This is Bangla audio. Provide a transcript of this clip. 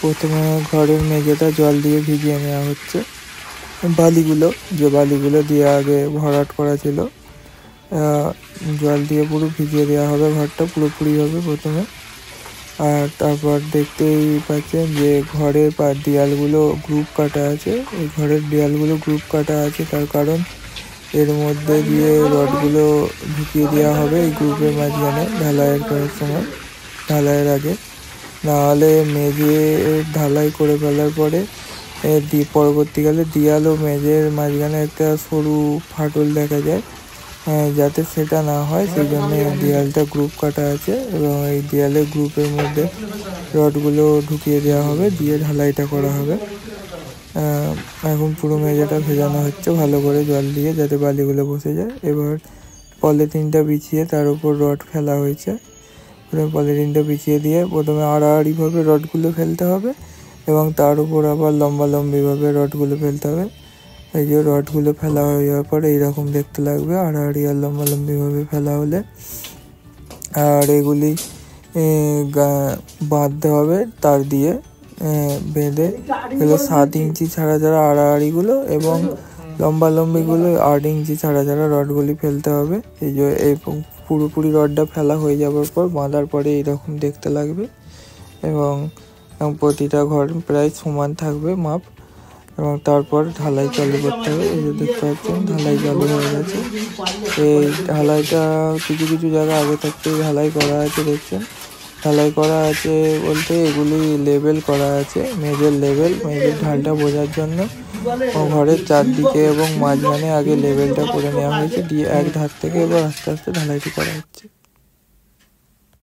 প্রথমে ঘরের মেঝেটা জল দিয়ে ভিজিয়ে নেওয়া হচ্ছে। যে বালিগুলো দিয়ে আগে ভরাট করা ছিল, জল দিয়ে পুরো ভিজিয়ে দেওয়া হবে ঘরটা পুরোপুরিভাবে প্রথমে। আর তারপর দেখতেই পাচ্ছেন যে ঘরের দেয়ালগুলো গ্রুপ কাটা আছে। এই ঘরের দেয়ালগুলো গ্রুপ কাটা আছে তার কারণ এর মধ্যে দিয়ে রডগুলো ঢুকিয়ে দেওয়া হবে এই গ্রুপের মাঝখানে ঢালাইয়ের করার সময়, ঢালাইয়ের আগে। নাহলে মেঝে ঢালাই করে ফেলার পরে পরবর্তীকালে দেয়াল ও মেঝের মাঝখানে একটা সরু ফাটল দেখা যায়, যাতে সেটা না হয় সেই জন্য দেয়ালটা গ্রুপ কাটা আছে। এবং এই দেয়ালের গ্রুপের মধ্যে রডগুলো ঢুকিয়ে দেওয়া হবে, দিয়ে ঢালাইটা করা হবে। এখন পুরো মেঝেটা ভেজানো হচ্ছে ভালো করে জল দিয়ে, যাতে বালিগুলো বসে যায়। এবার পলিথিনটা বিছিয়ে তার উপর রড ফেলা হয়েছে। পলিথিনটা বিছিয়ে দিয়ে প্রথমে আড়াআড়িভাবে রডগুলো ফেলতে হবে এবং তার উপর আবার লম্বালম্বিভাবে রডগুলো ফেলতে হবে। এই যে রডগুলো ফেলা হয়ে যাওয়ার পরে এইরকম দেখতে লাগবে আড়াআড়ি আর লম্বালম্বিভাবে ফেলা হলে। আর এগুলি বাঁধতে হবে তার দিয়ে বেঁধে। এগুলো 7 ইঞ্চি ছাড়া ছাড়া আড়াআড়িগুলো এবং লম্বালম্বিগুলো 8 ইঞ্চি ছাড়া ছাড়া রডগুলি ফেলতে হবে। এই যে এই পুরোপুরি রডটা ফেলা হয়ে যাওয়ার পর বাঁধার পরে এইরকম দেখতে লাগবে এবং প্রতিটা ঘর প্রায় সমান থাকবে মাপ। এবং তারপর ঢালাই চালু করতে হবে। এই যে দেখতে পাচ্ছেন ঢালাই চালু হয়ে গেছে। এই ঢালাইটা কিছু কিছু জায়গা আগে থাকতেই ঢালাই করা আছে, দেখছেন। ঢালাই করা আছে বলতে এগুলি লেবেল করা আছে, মেঝের ঢালটা বোঝার জন্য ঘরের চারদিকে এবং মাঝখানে আগে লেবেলটা করে নেওয়া হয়েছে, দিয়ে এক ধার থেকে এবার আস্তে আস্তে ঢালাইটি করা হচ্ছে।